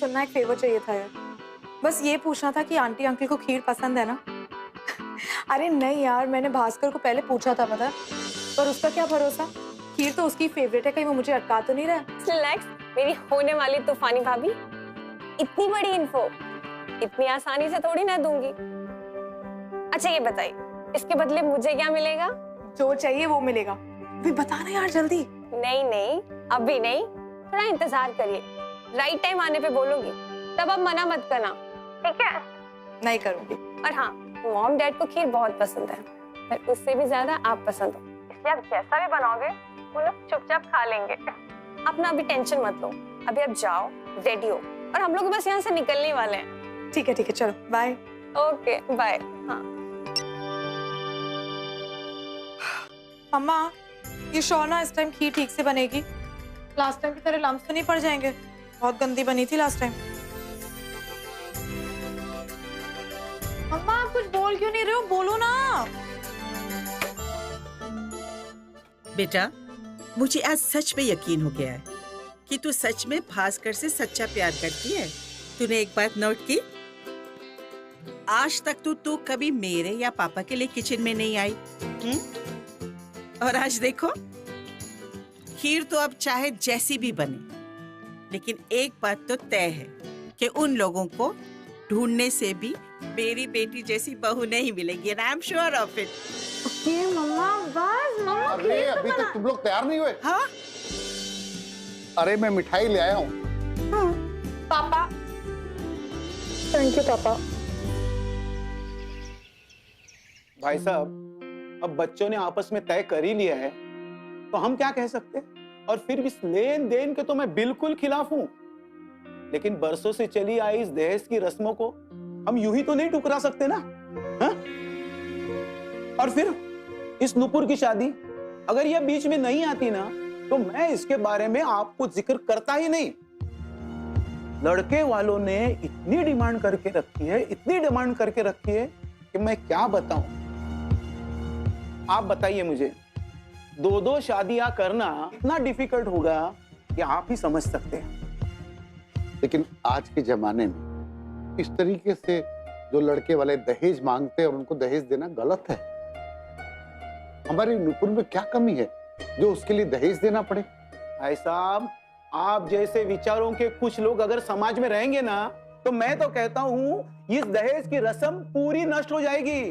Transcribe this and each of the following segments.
सुनना एक फेवर चाहिए था यार। बस ये पूछना था कि आंटी अंकल को खीर पसंद है ना? अरे नहीं यार, मैंने भास्कर को पहले पूछा था पता है, पर उसका क्या भरोसा, खीर तो उसकी फेवरेट है, कहीं वो मुझे अटका तो नहीं रहा। रिलैक्स मेरी होने वाली तूफानी भाभी, इतनी बड़ी इन्फो इतनी आसानी से थोड़ी ना दूंगी। अच्छा ये बताइए, इसके बदले मुझे क्या मिलेगा? जो चाहिए वो मिलेगा। भी बताना यार जल्दी। नहीं नहीं अभी नहीं, थोड़ा इंतजार करिए, राइट टाइम आने पे बोलूंगी, तब आप मना मत करना, ठीक है? नहीं करूंगी। और हाँ, मॉम डैड को खीर बहुत पसंद है, पर उससे भी ज्यादा आप पसंद हो, इसलिए आप जैसा भी बनाओगे वो लोग चुपचाप खा लेंगे। आप ना अभी टेंशन मत लो, अभी आप जाओ रेडी हो, और हम लोग बस यहाँ से निकलने वाले हैं। ठीक है चलो बाय। Okay bye. हाँ अम्मा, ये श्योर ना इस टाइम खीर ठीक से बनेगी? लास्ट टाइम की तरह लम्स तो नहीं पड़ जाएंगे? बहुत गंदी बनी थी लास्ट टाइम। अम्मा आप कुछ बोल क्यों नहीं रहे हो, बोलो ना। बेटा, मुझे आज सच में यकीन हो गया है कि तू सच में भास्कर से सच्चा प्यार करती है। तूने एक बात नोट की, आज तक तू कभी मेरे या पापा के लिए किचन में नहीं आई, और आज देखो, खीर तो अब चाहे जैसी भी बने, लेकिन एक बात तो तय है कि उन लोगों को ढूंढने से भी मेरी बेटी जैसी बहू नहीं मिलेगी, and I'm sure of it. ये मम्मा बस मम्मा। अरे अभी तक तुम लोग तैयार नहीं हुए? हाँ? अरे मैं मिठाई ले आया हूँ। पापा, थैंक यू पापा। भाई साहब, अब बच्चों ने आपस में तय कर ही लिया है तो हम क्या कह सकते? और फिर इस लेन देन के तो मैं बिल्कुल खिलाफ हूं, लेकिन बरसों से चली आई इस दहेज की रस्मों को हम यूं ही तो नहीं टुकरा सकते ना। हा? और फिर इस नुपुर की शादी अगर ये बीच में नहीं आती ना, तो मैं इसके बारे में आपको जिक्र करता ही नहीं। लड़के वालों ने इतनी डिमांड करके रखी है, इतनी डिमांड करके रखी है कि मैं क्या बताऊं। आप बताइए मुझे, दो शादियां करना इतना डिफिकल्ट होगा कि आप ही समझ सकते हैं। लेकिन आज के जमाने में इस तरीके से जो लड़के वाले दहेज मांगते हैं और उनको दहेज देना गलत है। हमारे नुपुर में क्या कमी है जो उसके लिए दहेज देना पड़े? भाई साहब, आप जैसे विचारों के कुछ लोग अगर समाज में रहेंगे ना, तो मैं तो कहता हूं इस दहेज की रस्म पूरी नष्ट हो जाएगी।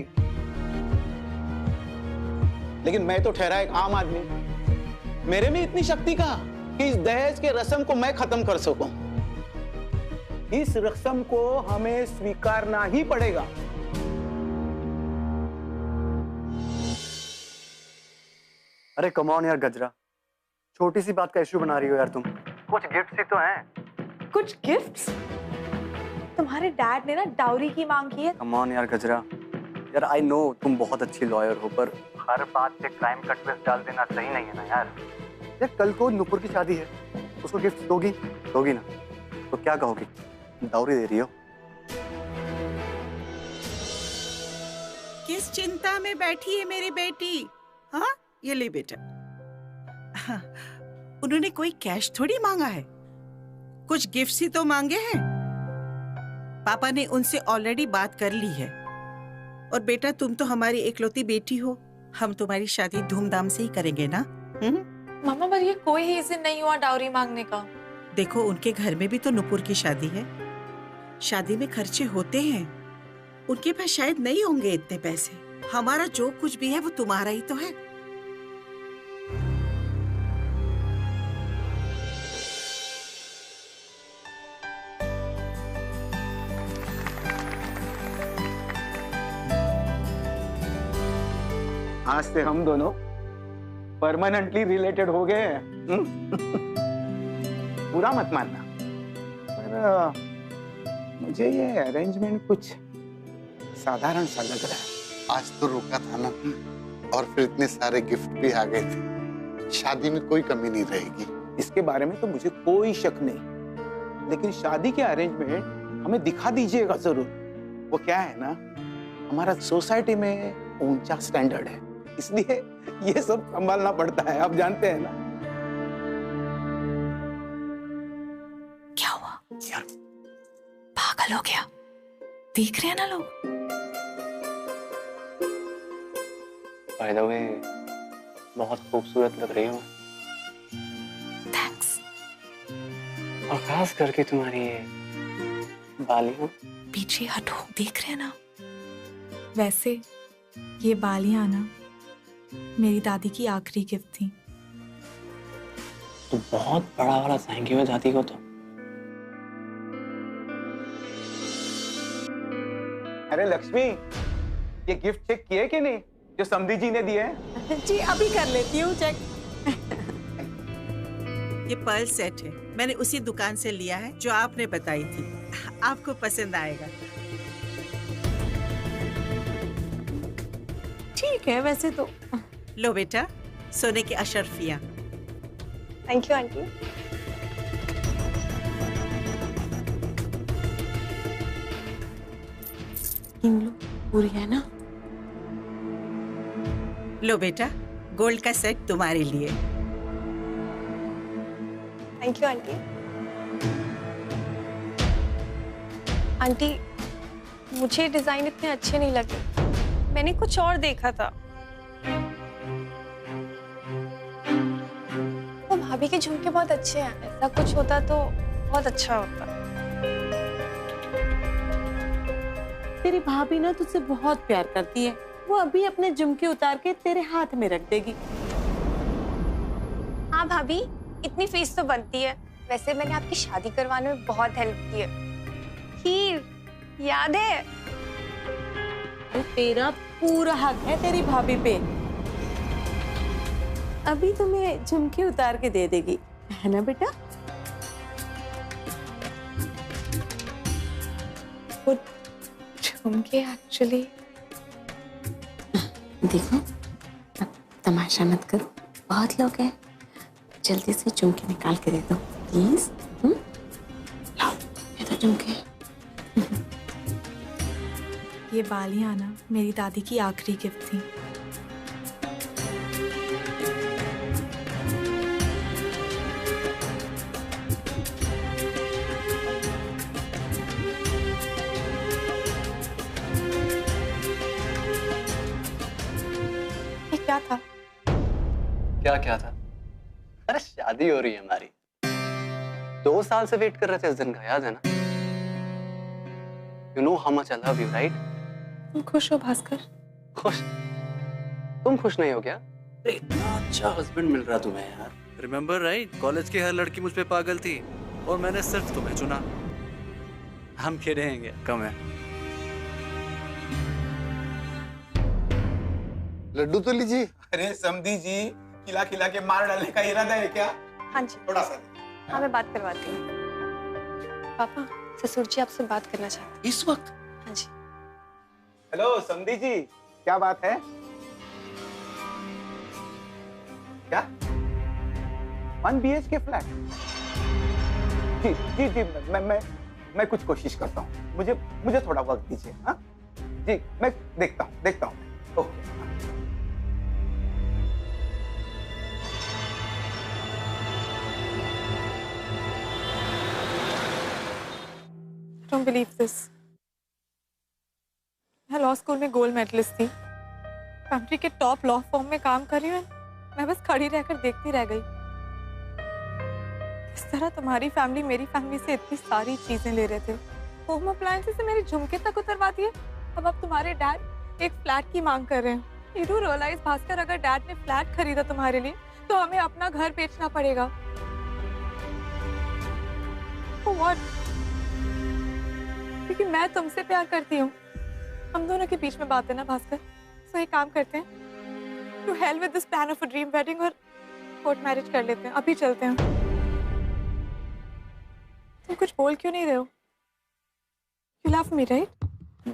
लेकिन मैं तो ठहरा एक आम आदमी, मेरे में इतनी शक्ति कहां कि इस दहेज के रस्म को मैं खत्म कर सकूं। इस रस्म को हमें स्वीकारना ही पड़ेगा। अरे कम ऑन यार गजरा, छोटी सी बात का इश्यू बना रही हो यार तुम। कुछ गिफ्ट ही तो हैं। कुछ गिफ्ट्स? तुम्हारे डैड ने ना डाउरी की मांग की है। कम ऑन यार गजरा, यार आई नो तुम बहुत अच्छी लॉयर हो, पर हर बात पे क्राइम का ट्विस्ट डाल देना सही नहीं है ना यार। यार कल को नुपुर की शादी है, उसको गिफ्ट दोगी ना? तो क्या कहोगी, डाउरी दे रही हो? किस चिंता में बैठी है मेरी बेटी? हाँ, ये ले बेटा। हाँ, उन्होंने कोई कैश थोड़ी मांगा है, कुछ गिफ्ट ही तो मांगे हैं। पापा ने उनसे ऑलरेडी बात कर ली है। और बेटा, तुम तो हमारी एकलौती बेटी हो, हम तुम्हारी शादी धूमधाम से ही करेंगे ना? मामा पर ये कोई रीजन नहीं हुआ डाउरी मांगने का। देखो, उनके घर में भी तो नुपुर की शादी है, शादी में खर्चे होते हैं, उनके पास शायद नहीं होंगे इतने पैसे। हमारा जो कुछ भी है वो तुम्हारा ही तो है। आज से हम दोनों परमानेंटली रिलेटेड हो गए हैं। बुरा मत मानना, पर मुझे ये अरेंजमेंट कुछ साधारण सा लग रहा है। आज तो रुका था ना, और फिर इतने सारे गिफ्ट भी आ गए थे। शादी में कोई कमी नहीं रहेगी। इसके बारे में तो मुझे कोई शक नहीं, लेकिन शादी के अरेंजमेंट हमें दिखा दीजिएगा जरूर। वो क्या है ना, हमारा सोसाइटी में ऊंचा स्टैंडर्ड है, इसलिए ये सब संभालना पड़ता है, आप जानते हैं ना। क्या हुआ? यार पागल हो गया, देख रहे हैं ना लोग। बाय द वे, बहुत खूबसूरत लग रही हो। थैंक्स। और खास करके तुम्हारी ये बालियां। पीछे हटो, देख रहे हैं ना। वैसे ये बालियां ना मेरी दादी की आखिरी गिफ्ट थी। तो बहुत बड़ा वाला थैंक यू है दादी को तो। अरे लक्ष्मी, ये गिफ्ट चेक किए कि नहीं जो समधी जी ने दिए हैं? जी अभी कर लेती हूँ चेक। ये पर्ल सेट है, मैंने उसी दुकान से लिया है जो आपने बताई थी। आपको पसंद आएगा। ठीक है वैसे तो। लो बेटा, सोने की अशर्फियाँ। Thank you aunty. इन लो, पूरी है ना। लो बेटा, गोल्ड का सेट तुम्हारे लिए। Thank you aunty. आंटी, मुझे डिजाइन इतने अच्छे नहीं लगे, मैंने कुछ और देखा था। वो भाभी के झुमके बहुत अच्छे हैं, ऐसा कुछ होता तो बहुत अच्छा होता। तेरी भाभी ना तुझसे बहुत प्यार करती है, वो अभी अपने झुमके उतार के तेरे हाथ में रख देगी। हाँ भाभी, इतनी फीस तो बनती है। वैसे मैंने आपकी शादी करवाने में बहुत हेल्प की है। खीर याद है? तो तेरा पूरा हक है तेरी भाभी पे। अभी तुम्हें झुमके उतार के दे देगी, है ना बेटा? वो झुमके एक्चुअली। देखो, अब तमाशा मत करो, बहुत लोग हैं। जल्दी से झुमके निकाल के दे दो प्लीज। लाओ, ये तो झुमके। ये बालियां ना मेरी दादी की आखिरी गिफ्ट थी। ये क्या था? क्या था? अरे शादी हो रही है हमारी। 2 साल से वेट कर रहे थे इस दिन का, याद है ना? You know how much I love you, right? तुम खुश हो भास्कर? खुश? तुम खुश नहीं हो क्या? अरे इतना अच्छा हस्बैंड मिल रहा तुम्हें यार। रिमेम्बर राइट, कॉलेज की हर लड़की मुझ पे पागल थी और मैंने सिर्फ तुम्हें चुना। हम खेलेंगे कम है। लड्डू तो लीजिए। अरे समधी जी, खिला खिला के मार डालने का इरादा है क्या? हाँ जी। थोड़ा सा। हाँ मैं बात करवाती हूँ। पापा, ससुर जी आपसे बात करना चाहते इस वक्त? हैं। हाँ जी। हेलो समधी जी, क्या बात है? क्या 1 BHK फ्लैट? जी जी जी, मैं कुछ कोशिश करता हूँ। मुझे थोड़ा वक्त दीजिए। हाँ जी, मैं देखता हूँ। ओके। Don't believe this. मैं लॉ स्कूल में गोल्ड मेडलिस्ट थी, कंट्री के टॉप लॉ फर्म में काम कर रही हूँ। मैं बस खड़ी रहकर देखती रह गई। इस तरह तुम्हारी फैमिली मेरी फैमिली से इतनी सारी चीजें ले रहे थे। होम अप्लायंसेस से मेरे झुमके तक उतरवा दिए। अब तुम्हारे डैड एक फ्लैट की मांग कर रहे हैं। You do realize, भास्कर, अगर डैड ने फ्लैट खरीदा तुम्हारे लिए तो हमें अपना घर बेचना पड़ेगा। For what? क्योंकि मैं तुमसे प्यार करती हूँ। हम दोनों के बीच में बात है ना भास्कर। सो एक काम करते हैं, to hell with this plan of a dream wedding और कोर्ट मैरिज कर लेते हैं। अभी चलते हैं। तुम कुछ बोल क्यों नहीं रहे हो? You love me, right?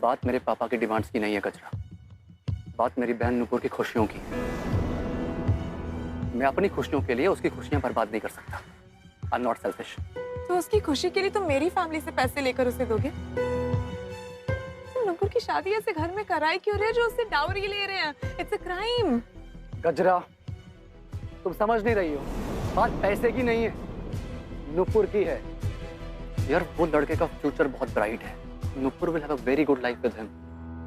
बात मेरे पापा की डिमांड्स की नहीं है कचरा, बात मेरी बहन नुपुर की खुशियों की। मैं अपनी खुशियों के लिए उसकी खुशियां बर्बाद नहीं कर सकता। I am not selfish. तो उसकी खुशी के लिए तुम मेरी फैमिली से पैसे लेकर उसे दोगे? तुम नुपुर की शादी ऐसे घर में कराई क्यों रहे जो उससे डाउरी ले रहे हैं? It's a crime. गजरा, तुम समझ नहीं रही हो, बात पैसे की नहीं है, नुपुर की है। यार वो लड़के का फ्यूचर बहुत ब्राइट है। Nupur will have a very good life with him.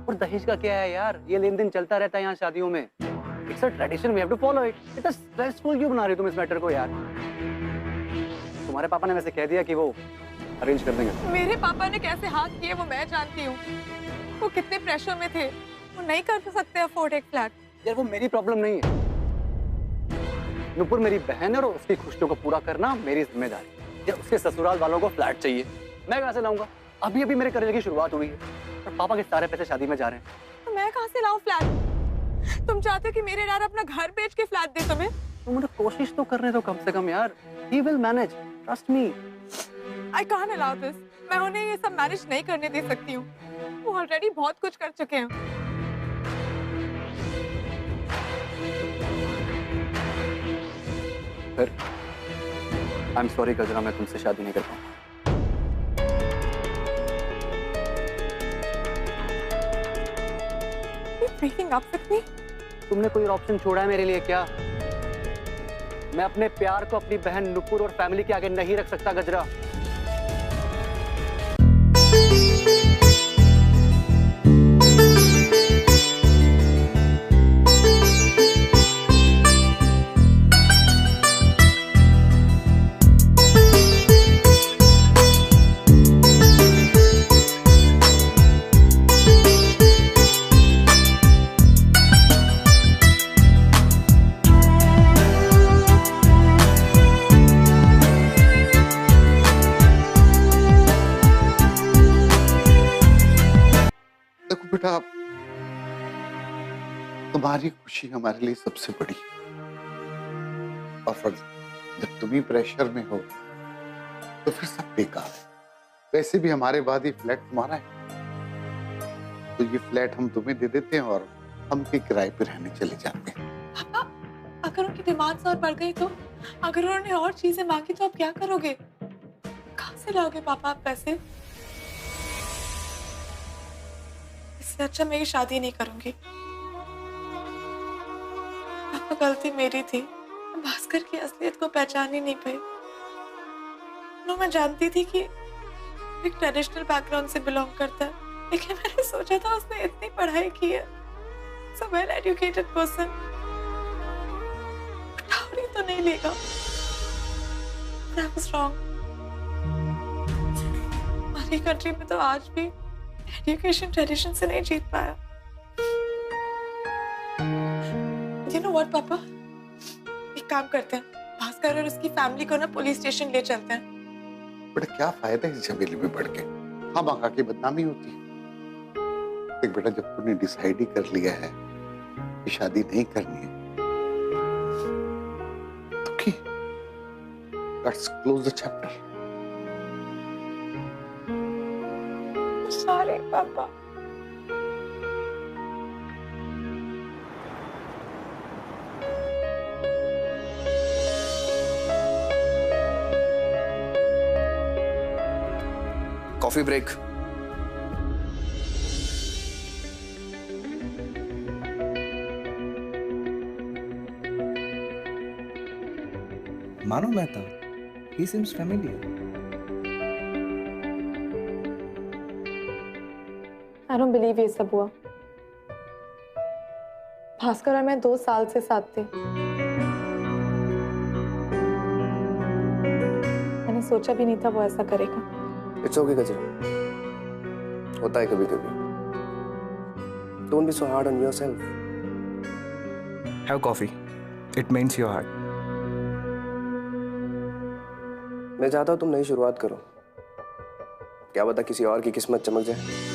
और दहेज का क्या है यार, ये लेन देन चलता रहता है यहाँ शादियों में। It's a tradition, we have to follow it. इतना स्ट्रेसफुल क्यों बना रहे हो तुम इस मैटर को यार? तुम्हारे पापा ने वैसे कह दिया कि वो अरेंज कर देंगे। मेरे पापा ने कैसे हाथ किए वो मैं जानती हूँ। वो कितने प्रेशर में थे, वो नहीं कर सकते अफोर्ड एक फ्लैट। यार वो मेरी प्रॉब्लम नहीं है। नुपुर मेरी बहन है और उसकी खुशियों को पूरा करना मेरी जिम्मेदारी। यार उसके ससुराल वालों को फ्लैट चाहिए, मैं कहाँ से लाऊंगा? अभी अभी मेरे करियर की शुरुआत हुई है और पापा के सारे पैसे शादी में जा रहे हैं। तो मैं कहाँ से लाऊं फ्लैट? तुम चाहते हो कि मेरे डैड अपना घर बेच के फ्लैट दे तुम्हें? तुम मुझे कोशिश तो करने दो कम से कम यार। He will manage, trust me. I can't allow this. मैं उन्हें ये सब मैनेज नहीं करने दे सकती हूँ। वो ऑलरेडी बहुत कुछ कर चुके हैं। फिर I'm sorry गजरा, मैं तुमसे शादी नहीं कर पाऊंगा। Breaking up with me? तुमने कोई ऑप्शन छोड़ा है मेरे लिए क्या? मैं अपने प्यार को अपनी बहन नुपुर और फैमिली के आगे नहीं रख सकता गजरा। बेटा, तुम्हारी खुशी हमारे लिए सबसे बड़ी। और फर्ज जब तुम ही प्रेशर में हो तो फिर सब बेकार है। वैसे भी हमारे बाद ये फ्लैट तुम्हारा है, तो ये फ्लैट हम तुम्हें दे देते हैं और हम के किराए पे रहने चले जाते हैं। पापा, अगर उनकी डिमांड्स और बढ़ गई तो? अगर उन्होंने और चीजें मांगी तो आप क्या करोगे? कहाँ से लाओगे पापा आप पैसे? इससे अच्छा मैं ये शादी नहीं करूंगी। पापा, गलती मेरी थी। भास्कर की असलियत को पहचान ही नहीं पाई। मैं जानती थी कि एक ट्रेडिशनल बैकग्राउंड से बिलोंग करता है, लेकिन मैंने सोचा था उसने इतनी पढ़ाई की है, so well educated person, dowry तो नहीं लेगा। I was wrong। हमारी कंट्री में तो आज भी एजुकेशन ट्रेडिशन से नहीं जीत पाया। You know what, पापा? एक काम करते हैं, भास्कर और उसकी फैमिली को ना पुलिस स्टेशन ले चलते हैं। बेटा, क्या फायदा इस झमेले में पड़ के? हम आका की बदनामी होती है। देख बेटा, जब तूने डिसाइड ही कर लिया है कि शादी नहीं करनी है, तो की let's close the chapter. Sorry, पापा। Coffee break. मानो Mehta, he seems familiar. I don't believe ये सब हुआ। भास्कर और मैं 2 साल से साथ थे। मैंने सोचा भी नहीं था वो ऐसा करेगा। इट्स ओके गजरा, होता है कभी कभी। Don't be so hard on yourself. Have coffee. It means your heart. मैं चाहता हूँ तुम नई शुरुआत करो। क्या पता किसी और की किस्मत चमक जाए।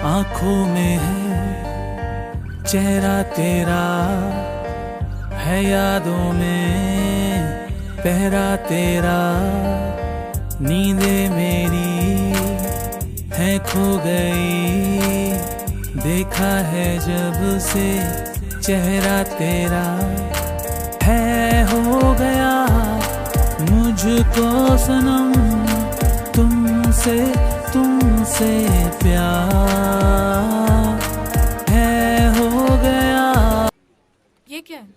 आँखों में है चेहरा तेरा, है यादों में पहरा तेरा। नींदें मेरी हैं खो गई, देखा है जब से चेहरा तेरा है हो गया मुझको सनम तुमसे प्यार है हो गया। ये क्या है?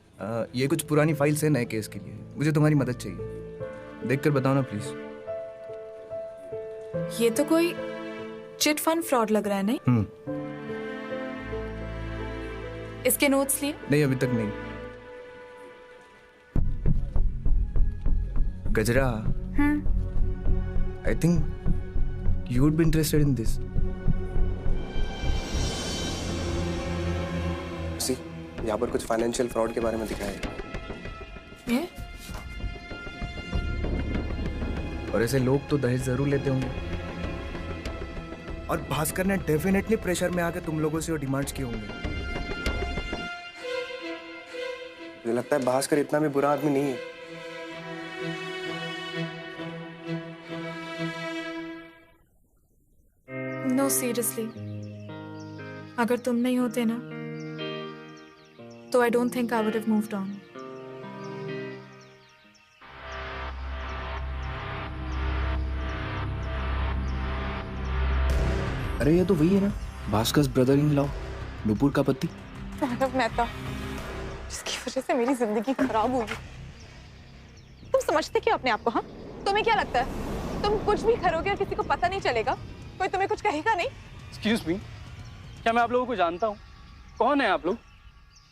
ये कुछ पुरानी फाइल्स है नए केस के लिए। मुझे तुम्हारी मदद चाहिए, देखकर बताओ ना प्लीज। ये तो कोई चिट फंड फ्रॉड लग रहा है, नहीं? इसके नोट्स लिए? नहीं, अभी तक नहीं। गजरा, I think you would be interested in this. यहाँ पर कुछ फाइनेंशियल फ्रॉड के बारे में दिखाया है। ये? और ऐसे लोग तो दहेज जरूर लेते होंगे। और भास्कर ने डेफिनेटली प्रेशर में आकर तुम लोगों से डिमांड्स किए होंगे। मुझे लगता है भास्कर इतना भी बुरा आदमी नहीं है। नो सीरियसली, अगर तुम नहीं होते ना तो I don't think I would have moved on. अरे ये तो वही है ना, Bhaskar brother in law, Nupur का पति। प्रणव मेहता, जिसकी वजह से मेरी जिंदगी खराब हुई। तुम समझते क्यों अपने आप को? हाँ, तुम्हें क्या लगता है तुम कुछ भी करोगे और किसी को पता नहीं चलेगा? कोई तुम्हें कुछ कहेगा नहीं? Excuse me, क्या मैं आप लोगों को जानता हूँ? कौन है आप लोग?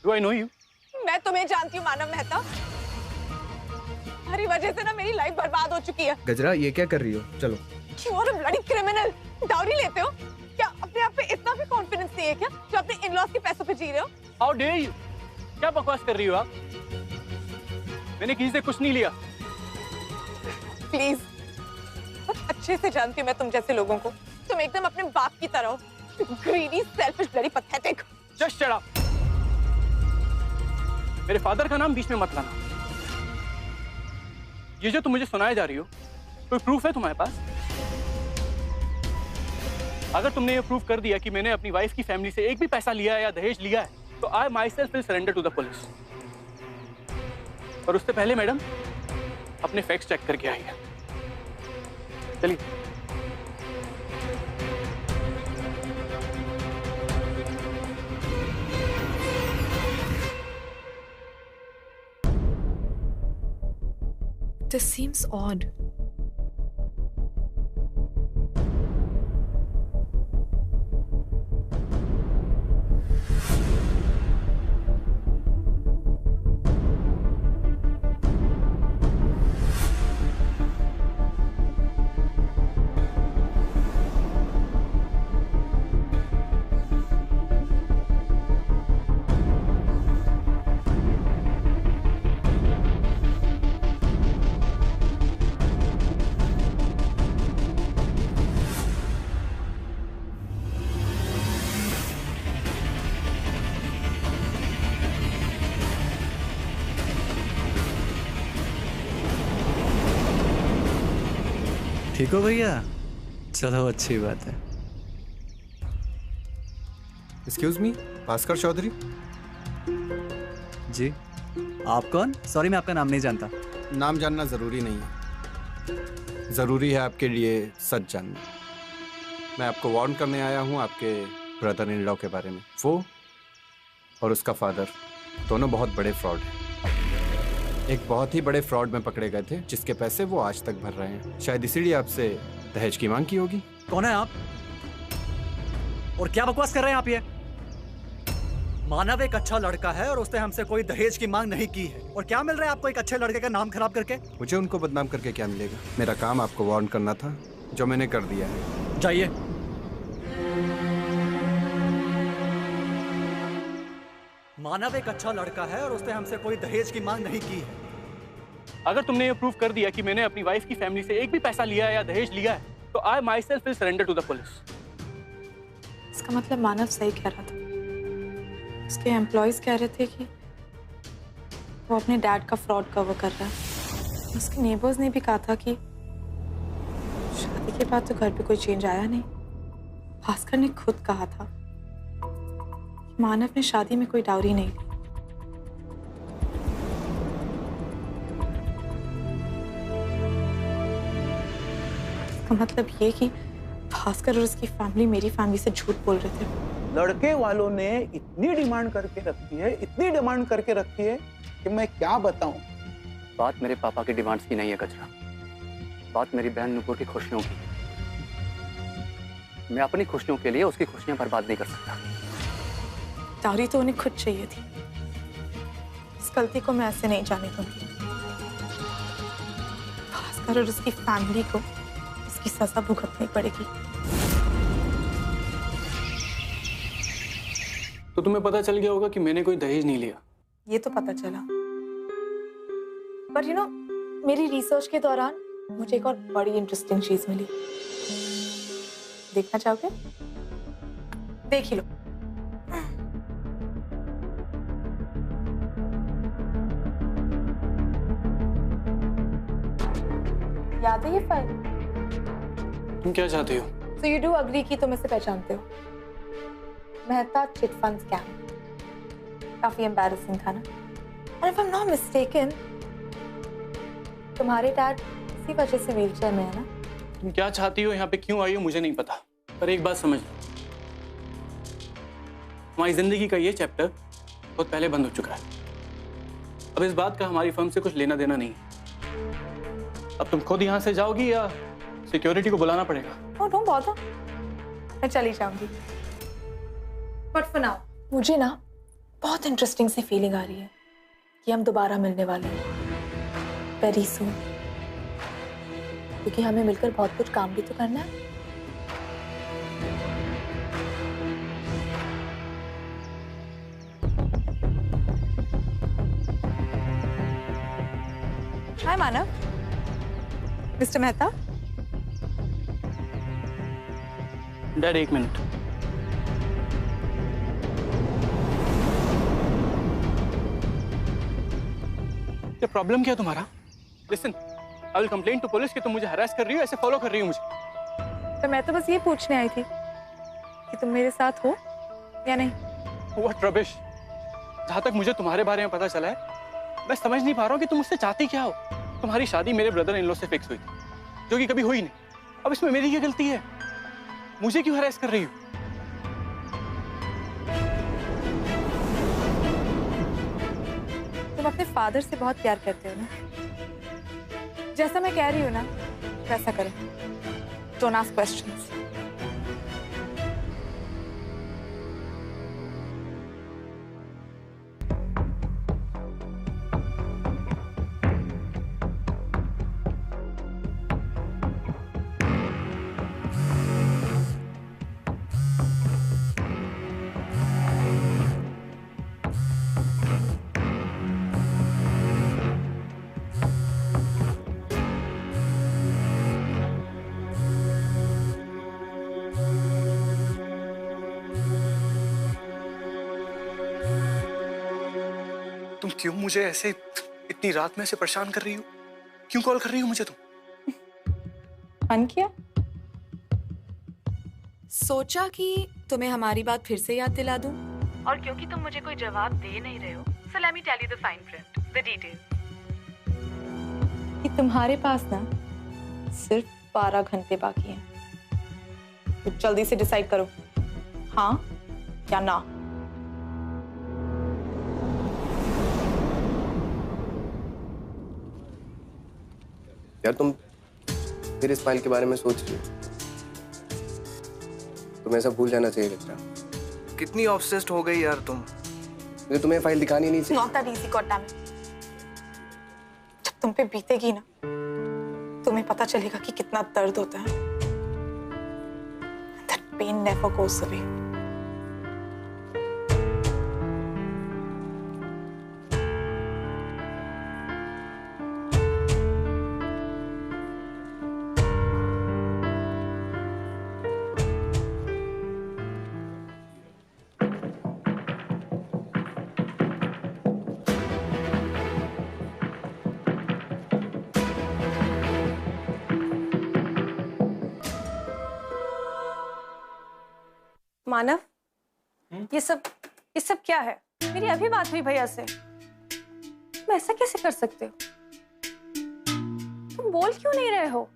Do I know you? मैं तुम्हें जानती हूँ मानव मेहता। तुम्हारी वजह से ना मेरी लाइफ बर्बाद हो चुकी है। गजरा, ये क्या कर रही हो? चलो। You are a bloody criminal। Dowry लेते हो? क्या अपने आप पे इतना भी कॉन्फिडेंस नहीं है क्या, जो अपने इन-लॉज के पैसों पे जी रहे हो? How dare you? क्या बकवास कर रही हो आप? मैंने किसी से कुछ नहीं लिया। प्लीज, बहुत अच्छे से जानती हूँ मैं तुम जैसे लोगों को। तुम एकदम अपने बाप की तरह हो। Greedy, selfish, bloody pathetic। Just shut up। मेरे फादर का नाम बीच में मत लाना। ये जो तुम मुझे सुनाए जा रही हो, कोई प्रूफ है तुम्हारे पास? अगर तुमने ये प्रूफ कर दिया कि मैंने अपनी वाइफ की फैमिली से एक भी पैसा लिया है या दहेज लिया है, तो I myself will surrender to the police। और उससे पहले मैडम अपने फैक्ट्स चेक करके आइए। चलिए। This seems odd। ठीक हो भैया? चलो अच्छी बात है। Excuse me, Bhaskar Chaudhary. जी, आप कौन? सॉरी, मैं आपका नाम नहीं जानता। नाम जानना जरूरी नहीं है, जरूरी है आपके लिए सच जानना। मैं आपको वार्न करने आया हूँ आपके ब्रदर इन लॉ के बारे में। वो और उसका फादर दोनों बहुत बड़े फ्रॉड हैं। एक बहुत ही बड़े फ्रॉड में पकड़े गए थे, जिसके पैसे वो आज तक भर रहे हैं। शायद इसीलिए आपसे दहेज की मांग की होगी। कौन है आप? और क्या बकवास कर रहे हैं आप? ये मानव एक अच्छा लड़का है और उसने हमसे कोई दहेज की मांग नहीं की है। और क्या मिल रहा है आपको एक अच्छे लड़के का नाम खराब करके? मुझे उनको बदनाम करके क्या मिलेगा? मेरा काम आपको वार्न करना था, जो मैंने कर दिया है। जाइए। मानव एक अच्छा लड़का है और उसने हमसे कोई दहेज की मांग नहीं की है। अगर तुमने ये प्रूफ कर दिया कि मैंने अपनी वाइफ की फैमिली से एक भी पैसा लिया है या दहेज लिया है, तो I myself will surrender to the police। इसका मतलब मानव सही कह रहा था। उसके एम्प्लॉयज कह रहे थे कि वो अपने डैड का फ्रॉड कवर कर रहा है। उसके नेबर्स ने भी कहा था कि शादी के बाद तो घर पे कोई चेंज आया नहीं। भास्कर ने खुद कहा था मानव ने शादी में कोई डाउरी नहीं ली। इसका मतलब ये कि भास्कर और उसकी फैमिली मेरी फैमिली से झूठ बोल रहे थे। लड़के वालों ने इतनी डिमांड करके रखी है, इतनी डिमांड करके रखी है कि मैं क्या बताऊं। बात मेरे पापा की डिमांड्स की नहीं है कचरा, बात मेरी बहन नुपुर की खुशियों की। मैं अपनी खुशियों के लिए उसकी खुशियां बर्बाद नहीं कर सकता। डाउरी तो उन्हें खुद चाहिए थी। इस गलती को मैं ऐसे नहीं जाने दूंगी। भास्कर और उसकी फैमिली को इसकी सजा भुगतनी पड़ेगी। तो तुम्हें पता चल गया होगा कि मैंने कोई दहेज नहीं लिया। ये तो पता चला, पर मेरी रिसर्च के दौरान मुझे एक और बड़ी इंटरेस्टिंग चीज मिली। देखना चाहोगे? देख ही लो। याद है ये फाइल? तुम क्या चाहते हो? So you do agree कि तुम इसे पहचानते हो? मेहता चिट फंड स्कैम काफी एम्बैरेसिंग था ना? And if I'm not mistaken, तुम्हारे डैड इसी वजह से व्हीलचेयर में है ना? तुम क्या चाहती हो, यहाँ पे क्यों आई हो मुझे नहीं पता, पर एक बात समझ लो, हमारी जिंदगी का ये चैप्टर बहुत पहले बंद हो चुका है। अब इस बात का हमारी फर्म से कुछ लेना देना नहीं है। अब तुम खुद यहाँ से जाओगी या सिक्योरिटी को बुलाना पड़ेगा? Oh, don't bother. मैं चली जाऊंगी। But for now, मुझे ना बहुत इंटरेस्टिंग सी फीलिंग आ रही है कि हम दोबारा मिलने वाले हैं वेरी सून, क्योंकि हमें मिलकर बहुत कुछ काम भी तो करना है। Hi Manav, mister Mehta. Dad एक मिनट। ये प्रॉब्लम क्या है तुम्हारा? Listen, I will complain to police कि तुम मुझे हरास कर रही हो, ऐसे फॉलो कर रही हो मुझे। तो मैं तो बस ये पूछने आई थी कि तुम मेरे साथ हो या नहीं। What rubbish. जहां तक मुझे तुम्हारे बारे में पता चला है, मैं समझ नहीं पा रहा हूँ कि तुम मुझसे चाहती क्या हो। तुम्हारी शादी मेरे ब्रदर इन लॉ से फिक्स हुई थी, जो कि कभी हुई नहीं। अब इसमें मेरी क्या गलती है? मुझे क्यों हरास कर रही हो? तुम अपने फादर से बहुत प्यार करते हो ना? जैसा मैं कह रही हूँ ना वैसा करो। Don't ask questions. तुम क्यों मुझे ऐसे इतनी रात में ऐसे परेशान कर रही हो? क्यों कॉल कर रही हो मुझे तुम? फन किया? सोचा कि तुम्हें हमारी बात फिर से याद दिला दूं, और क्योंकि तुम मुझे कोई जवाब दे नहीं रहे हो, so let me tell you the fine print, the details. कि तुम्हारे पास ना सिर्फ 12 घंटे बाकी हैं। तो जल्दी से डिसाइड करो, हाँ या ना। यार तुम फिर इस फाइल के बारे में सोच रही हो? तुम्हें ऐसा भूल जाना चाहिए कचरा। कितनी ऑब्सेस्ड हो गई यार तुम। मुझे तुम्हें फाइल दिखानी नहीं चाहिए। Not that easy, goddammit. जब तुम पे बीतेगी ना, तुम्हें पता चलेगा कि कितना दर्द होता है। That pain never goes away. मानव, ये सब ये सब क्या है? मेरी अभी बात हुई भैया से। तुम ऐसा कैसे कर सकते हो? तुम बोल क्यों नहीं रहे हो?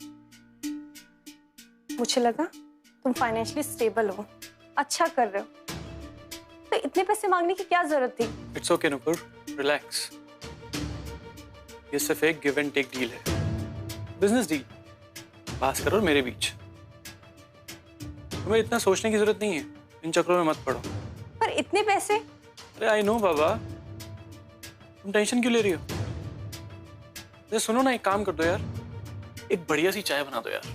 मुझे लगा तुम फाइनेंशियली स्टेबल हो, अच्छा कर रहे हो, तो इतने पैसे मांगने की क्या जरूरत थी? It's okay Nupur, relax. ये सिर्फ एक गिव एंड टेक डील है, बिजनेस डील, भास्कर और मेरे बीच। तुम्हें इतना सोचने की जरूरत नहीं है, इन चक्रों में मत पड़ो। पर इतने पैसे? अरे आई नो बाबा, तुम टेंशन क्यों ले रही हो? अरे सुनो ना, एक काम कर दो यार, एक बढ़िया सी चाय बना दो यार।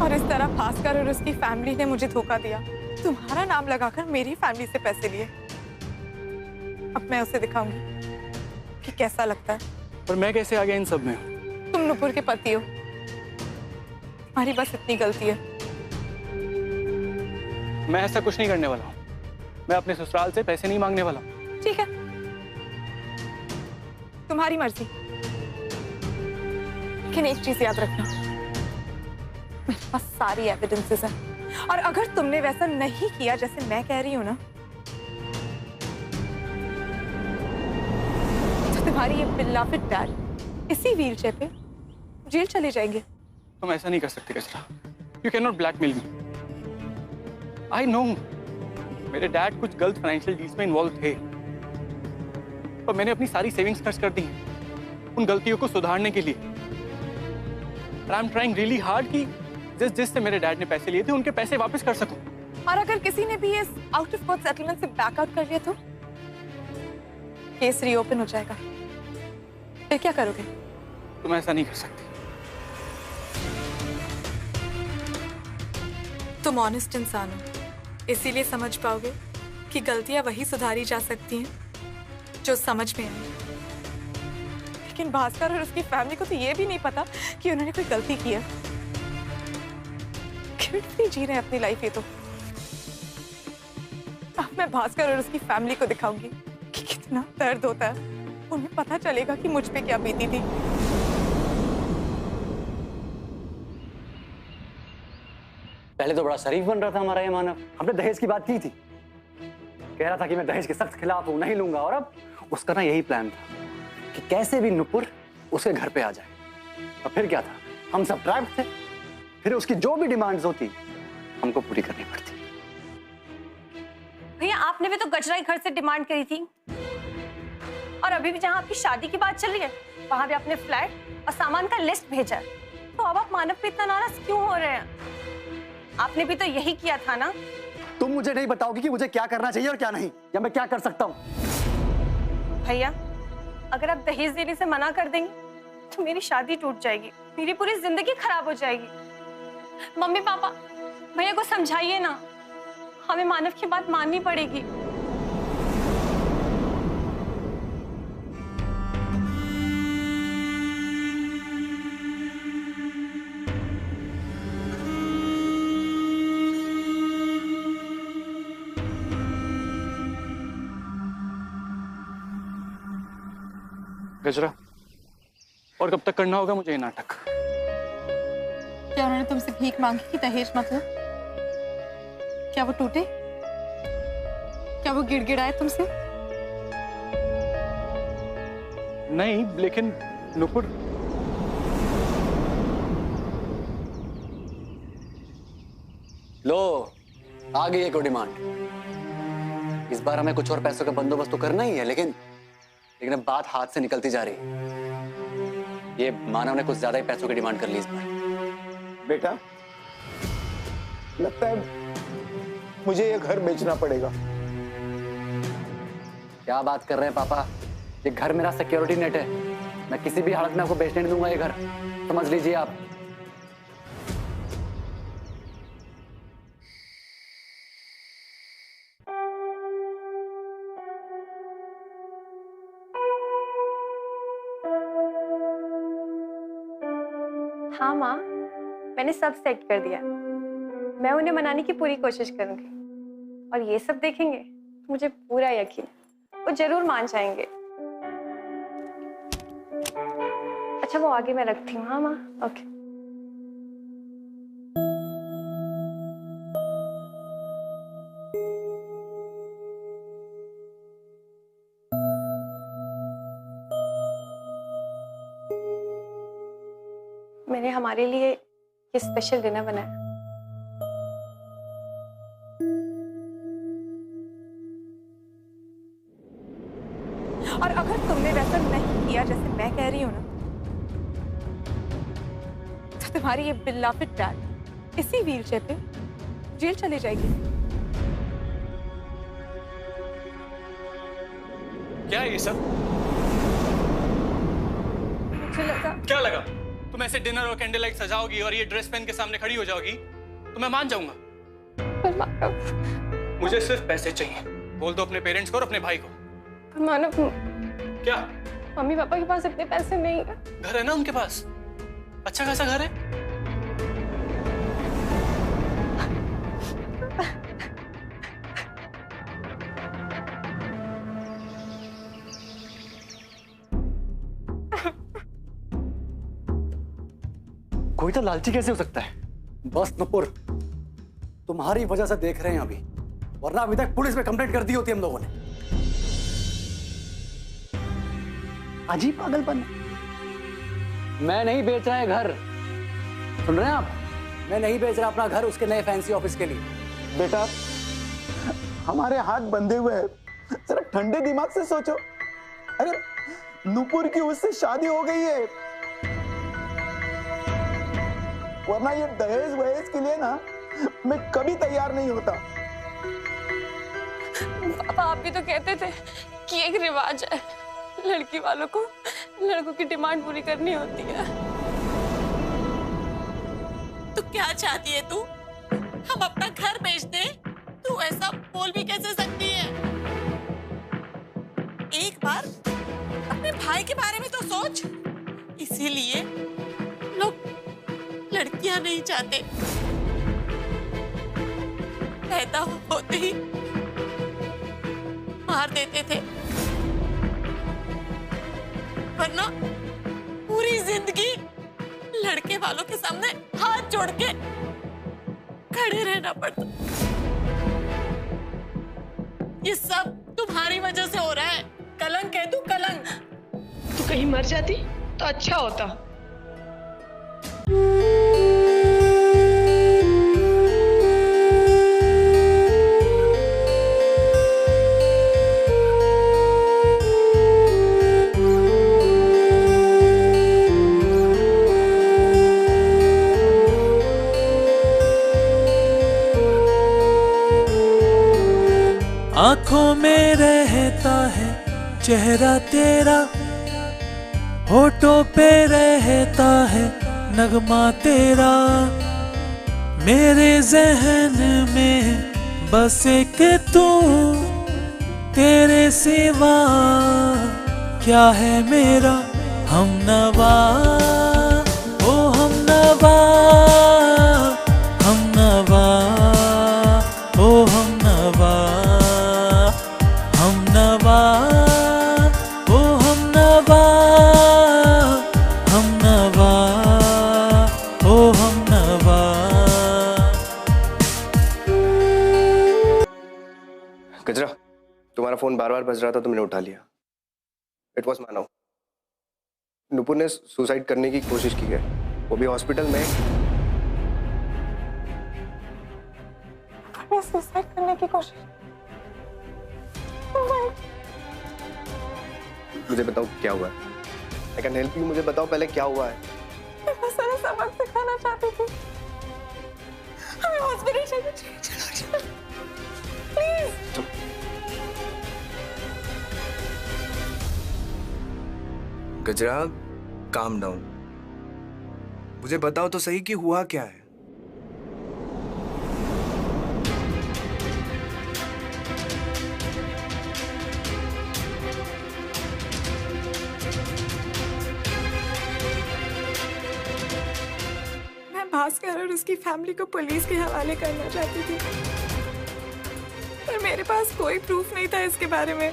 और इस तरह भास्कर और उसकी फैमिली ने मुझे धोखा दिया, तुम्हारा नाम लगाकर मेरी फैमिली से पैसे लिए। अब मैं उसे दिखाऊंगी कि कैसा लगता है। पर मैं कैसे आ गया इन सब में? तुम नुपुर के पति हो, तुम्हारी बस इतनी गलती है। मैं ऐसा कुछ नहीं करने वाला हूँ। मैं अपने ससुराल से पैसे नहीं मांगने वाला हूँ। ठीक है, तुम्हारी मर्जी, लेकिन एक चीज याद रखना, मेरे पास सारी एविडेंसेस हैं, और अगर तुमने वैसा नहीं किया जैसे मैं कह रही हूँ ना, तो तुम्हारी ये बिल्लाफिट डैड इसी व्हीलचेयर पे जेल चले जाएंगे। तुम ऐसा नहीं कर सकते कचरा। You can not blackmail me. I know मेरे डैड कुछ गलत फाइनेंशियल डील्स में इन्वॉल्व थे, और मैंने अपनी सारी सेविंग्स खर्च कर दी उन गलतियों को सुधारने के लिए। I am trying really hard कि जिससे मेरे डैड ने पैसे लिए थे उनके पैसे वापस कर सकूं। और अगर किसी ने भी इस आउट ऑफ कोर्ट सेटलमेंट से बैकआउट कर लिया तो केस रीओपन हो जाएगा, फिर क्या करोगे? तुम ऐसा नहीं कर सकती। तुम ऑनेस्ट इंसान हो, इसीलिए समझ पाओगे कि गलतियां वही सुधारी जा सकती हैं जो समझ में आए। लेकिन भास्कर और उसकी फैमिली को तो ये भी नहीं पता कि उन्होंने कोई गलती की है। कितनी जी रहे हैं अपनी लाइफ। ये तो अब मैं भास्कर और उसकी फैमिली को दिखाऊंगी कि कितना दर्द होता है। उन्हें पता चलेगा कि मुझ पे क्या बीती थी। पहले तो बड़ा शरीफ बन रहा था हमारा ये मानव, हमने दहेज की बात की थी, कह रहा था कि मैं दहेज के सख्त खिलाफ हूं, नहीं लूंगा। और अब उसका ना यही प्लान था कि कैसे भी नुपुर उसके घर पे आ जाए। और फिर क्या था, हम सब ट्रैप्ड थे, फिर उसकी जो भी डिमांड्स होती हमको पूरी करनी पड़ती। भैया आपने भी तो गजरा के घर से डिमांड करी थी, और अभी भी जहां आपकी शादी की बात चल रही है वहां भी आपने फ्लैट और सामान का लिस्ट भेजा है। तो अब आप मानव पे इतना नाराज क्यों हो रहे हैं? आपने भी तो यही किया था ना। तुम मुझे नहीं बताओगी कि मुझे क्या करना चाहिए और क्या नहीं, या मैं क्या कर सकता हूँ? भैया अगर आप दहेज देने से मना कर देंगे तो मेरी शादी टूट जाएगी, मेरी पूरी जिंदगी खराब हो जाएगी। मम्मी पापा भैया को समझाइए ना, हमें मानव की बात माननी पड़ेगी। गजरा, और कब तक करना होगा मुझे ये नाटक? क्या उन्होंने तुमसे भीख मांगी कि दहेज मतलब? क्या वो टूटे? क्या वो गिड़गिड़ाए तुमसे? नहीं, लेकिन नुपुर, लो आ गई एक और डिमांड। इस बार हमें कुछ और पैसों का बंदोबस्त तो करना ही है, लेकिन अब बात हाथ से निकलती जा रही है। ये मानव ने कुछ ज्यादा ही पैसों की डिमांड कर ली इस बार। बेटा, लगता है मुझे ये घर बेचना पड़ेगा। क्या बात कर रहे हैं पापा, ये घर मेरा सिक्योरिटी नेट है, मैं किसी भी हालत में आपको बेचने नहीं दूंगा ये घर, समझ लीजिए आप। हाँ माँ, मैंने सब सेट कर दिया। मैं उन्हें मनाने की पूरी कोशिश करूंगी, और ये सब देखेंगे तो मुझे पूरा यकीन है वो जरूर मान जाएंगे। अच्छा वो आगे मैं रखती हूँ। हाँ माँ, ओके। मैंने हमारे लिए ये स्पेशल डिनर बनाया। और अगर तुमने वैसा नहीं किया जैसे मैं कह रही हूँ ना, तो तुम्हारी ये बिल्लाफिट डैड इसी व्हीलचेयर पे जेल चले जाएगी। क्या है ये सब? मुझे लगा। क्या लगा? तुम ऐसे डिनर और कैंडल लाइट सजाओगी और ये ड्रेस पहन के सामने खड़ी हो जाओगी तो मैं मान जाऊंगा। मुझे सिर्फ पैसे चाहिए। बोल दो अपने पेरेंट्स को और अपने भाई को। मानव, क्या? मम्मी पापा के पास इतने पैसे नहीं है। घर है ना उनके पास, अच्छा खासा घर है। कोई तो लालची कैसे हो सकता है? बस नुपुर, तुम्हारी वजह से देख रहे हैं अभी, वरना अभी तक पुलिस में कंप्लेंट कर दी होती हम लोगों ने। अजीब पागलपन। मैं नहीं बेच रहा है घर, सुन रहे हैं आप? मैं नहीं बेच रहा अपना घर उसके नए फैंसी ऑफिस के लिए। बेटा, हमारे हाथ बंधे हुए हैं, जरा ठंडे दिमाग से सोचो। अरे नुपुर की उससे शादी हो गई है, वरना ये दहेज वहेज के लिए ना मैं कभी तैयार नहीं होता। पापा आप भी तो कहते थे कि एक रिवाज है, लड़की वालों को लड़कों की डिमांड पूरी करनी होती है। तो क्या चाहती है तू? हम अपना घर बेच दे? तू ऐसा बोल भी कैसे सकती है? एक बार अपने भाई के बारे में तो सोच। इसीलिए लोग लड़कियां नहीं चाहते, पैदा होते ही मार देते थे, वरना पूरी जिंदगी लड़के वालों के सामने हाथ जोड़ के खड़े रहना पड़ता। ये सब तुम्हारी वजह से हो रहा है। कलंक है तू, कलंक। तू कहीं मर जाती तो अच्छा होता। आंखों में रहता है चेहरा तेरा, होठों पे रहता है नगमा तेरा, मेरे जहन में बस एक तू, तेरे सिवा क्या है मेरा हमनवा, ओ हमनवा, हमनवा, ओ हमनवा, हमनवा, ओ हमनवा, हमनवा, ओ हमनवा। गजरा, तुम्हारा फोन बार बार बज रहा था तो मैंने उठा लिया। इट वॉज मानव। नुपुर ने सुसाइड करने की कोशिश की है, वो भी हॉस्पिटल में। सुसाइड करने की कोशिश? मुझे बताओ क्या हुआ है। आई कैन हेल्प यू, मुझे बताओ पहले क्या हुआ है। मैं बस सारा सबक सिखाना चाहती थी। हमें हॉस्पिटल चलो, चलो, प्लीज। गजरा, काम डाउन। मुझे बताओ तो सही कि हुआ क्या है। मैं भास्कर और उसकी फैमिली को पुलिस के हवाले करना चाहती थी, पर मेरे पास कोई प्रूफ नहीं था इसके बारे में,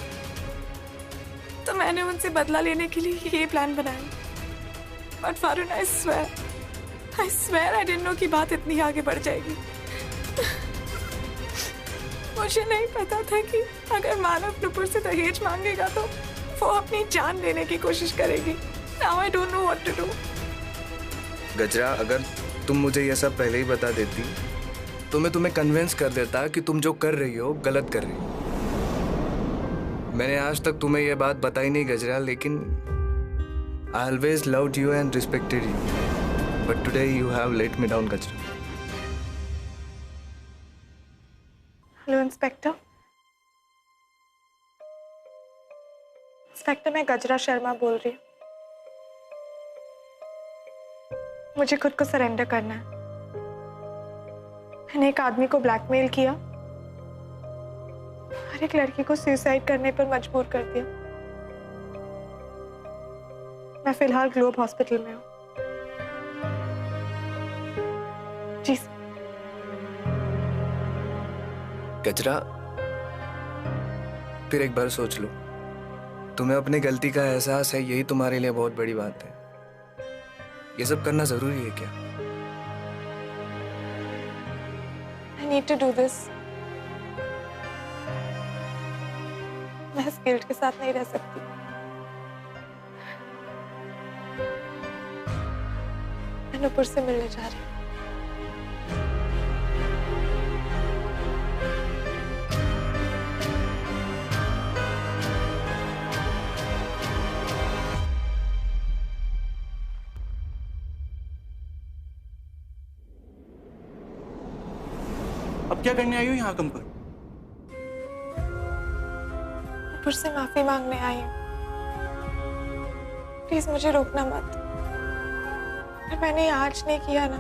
तो मैंने उनसे बदला लेने के लिए ये प्लान बनाया। But Varun, I swear I didn't know कि बात इतनी आगे बढ़ जाएगी। मुझे नहीं पता था कि अगर मानव नुपुर से दहेज मांगेगा तो वो अपनी जान लेने की कोशिश करेगी। Now I don't know what to do. गजरा, अगर तुम मुझे ये सब पहले ही बता देती तो मैं तुम्हें कन्विंस कर देता कि तुम जो कर रही हो गलत कर रही हो। मैंने आज तक तुम्हें यह बात बताई नहीं गजरा, लेकिन I always loved you and respected you. But today you have let me down, गजरा। Hello inspector. इंस्पेक्टर, मैं गजरा शर्मा बोल रही हूँ। मुझे खुद को सरेंडर करना है। मैंने एक आदमी को ब्लैकमेल किया और एक लड़की को सुसाइड करने पर मजबूर कर दिया। मैं फिलहाल ग्लोब हॉस्पिटल में हूँ। जी सर। गजरा, फिर एक बार सोच लो। तुम्हें अपनी गलती का एहसास है, यही तुम्हारे लिए बहुत बड़ी बात है। ये सब करना जरूरी है क्या? I need to do this. मैं इस गिल्ट के साथ नहीं रह सकती। मैं नुपुर से मिलने जा रही हूँ। अब क्या करने आई हो यहाँ कम पर? नुपुर से माफी मांगने आई हूँ। प्लीज मुझे रोकना मत। अगर मैंने ये आज नहीं किया ना,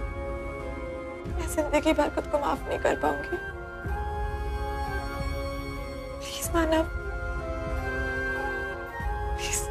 मैं जिंदगी भर खुद को माफ नहीं कर पाऊंगी। Please Manav, please.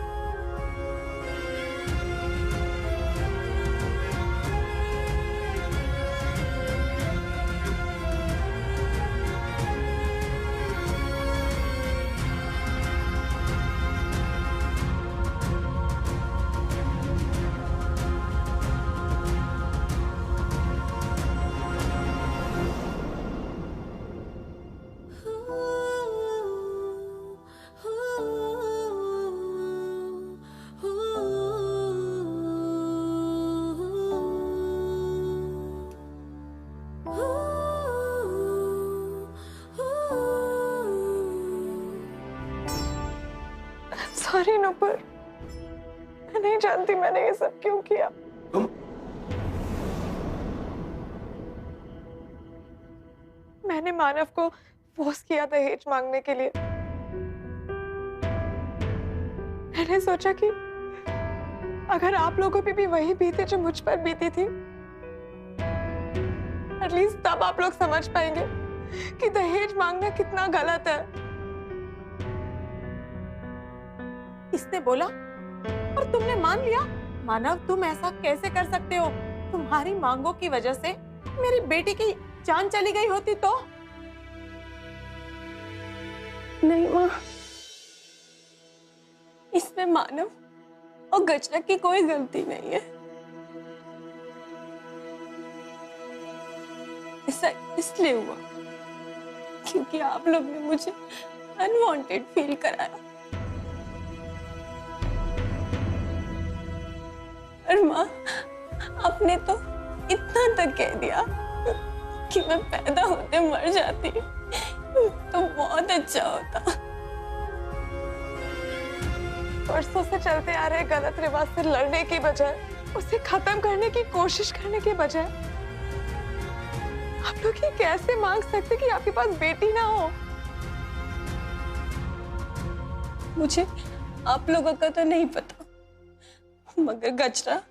Sorry Nupur, मैं नहीं जानती मैंने ये सब क्यों किया। मैंने मानव को फोर्स किया दहेज मांगने के लिए। मैंने सोचा कि अगर आप लोगों पे भी वही बीते जो मुझ पर बीती थी, एटलीस्ट तब आप लोग समझ पाएंगे कि दहेज मांगना कितना गलत है। इसने बोला और तुमने मान लिया। मानव, तुम ऐसा कैसे कर सकते हो? तुम्हारी मांगों की वजह से मेरी बेटी की जान चली गई होती तो? नहीं माँ, इसमें मानव और गजरा की कोई गलती नहीं है। ऐसा इसलिए हुआ क्योंकि आप लोग ने मुझे अनवांटेड फील कराया। और माँ, आपने तो इतना तक कह दिया कि मैं पैदा होते मर जाती तो बहुत अच्छा होता। वर्षों से चलते आ रहे गलत रिवाज से लड़ने की बजाय, उसे खत्म करने की कोशिश करने के बजाय, आप लोग ये कैसे मांग सकते कि आपके पास बेटी ना हो? मुझे आप लोगों का तो नहीं पता, मगर गजरा,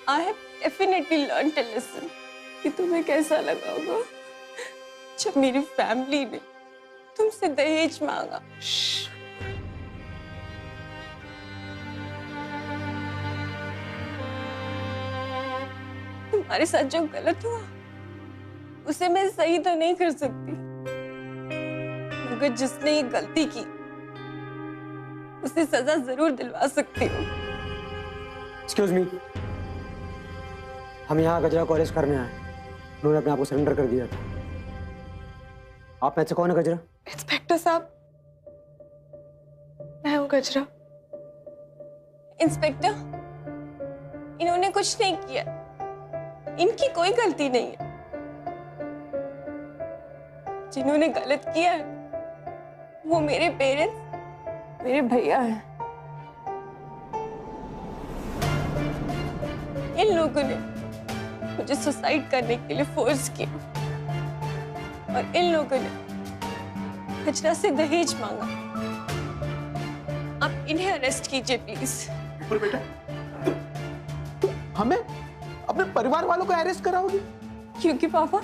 I have definitely learned a lesson कि तुम्हें कैसा लगा होगा जब मेरी फैमिली ने तुमसे दहेज मांगा। तुम्हारे साथ जो गलत हुआ उसे मैं सही तो नहीं कर सकती, मगर जिसने ये गलती की उसे सजा जरूर दिलवा सकती हूँ। एक्सक्यूज मी, हम यहाँ गजरा को अरेस्ट करने आए। उन्होंने अपने आप को सरेंडर कर दिया था। आप में से कौन है गजरा? इंस्पेक्टर साहब, मैं हूँ गजरा। इंस्पेक्टर, इन्होंने कुछ नहीं किया, इनकी कोई गलती नहीं है। जिन्होंने गलत किया है वो मेरे पेरेंट्स, मेरे भैया हैं। इन लोगों ने मुझे सुसाइड करने के लिए फोर्स किया और इन लोगों ने गजरा से दहेज मांगा। आप इन्हें अरेस्ट कीजिए प्लीज। पर बेटा, तुम हमें अपने परिवार वालों को अरेस्ट कराओगी? क्योंकि पापा,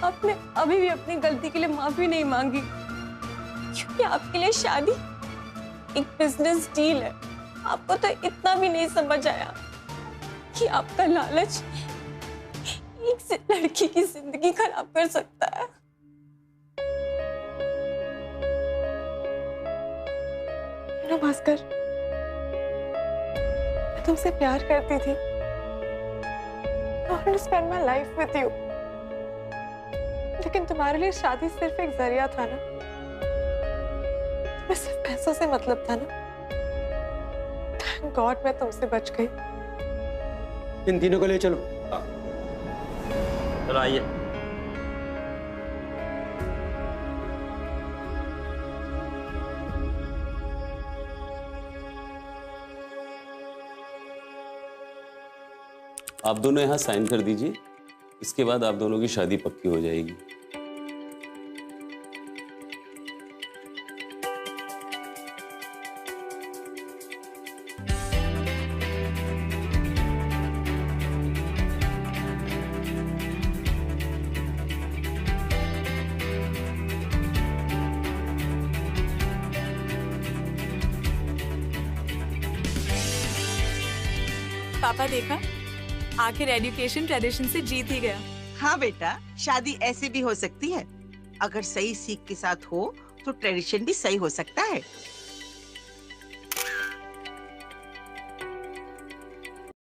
आपने अभी भी अपनी गलती के लिए माफी नहीं मांगी, क्योंकि आपके लिए शादी एक बिजनेस डील है। आपको तो इतना भी नहीं समझ आया कि आपका लालच एक लड़की की जिंदगी खराब कर सकता है। भास्कर, मैं तुमसे प्यार करती थी। I wanted to spend my life with you. लेकिन तुम्हारे लिए शादी सिर्फ एक जरिया था ना। तुम्हें सिर्फ पैसों से मतलब था ना। Thank God मैं तुमसे बच गई। इन तीनों को ले चलो। चलो आइए। आप दोनों यहाँ साइन कर दीजिए, इसके बाद आप दोनों की शादी पक्की हो जाएगी। पापा देखा, आखिर एजुकेशन ट्रेडिशन से जीत ही गया। हाँ बेटा, शादी ऐसे भी हो सकती है। अगर सही सीख के साथ हो तो ट्रेडिशन भी सही हो सकता है।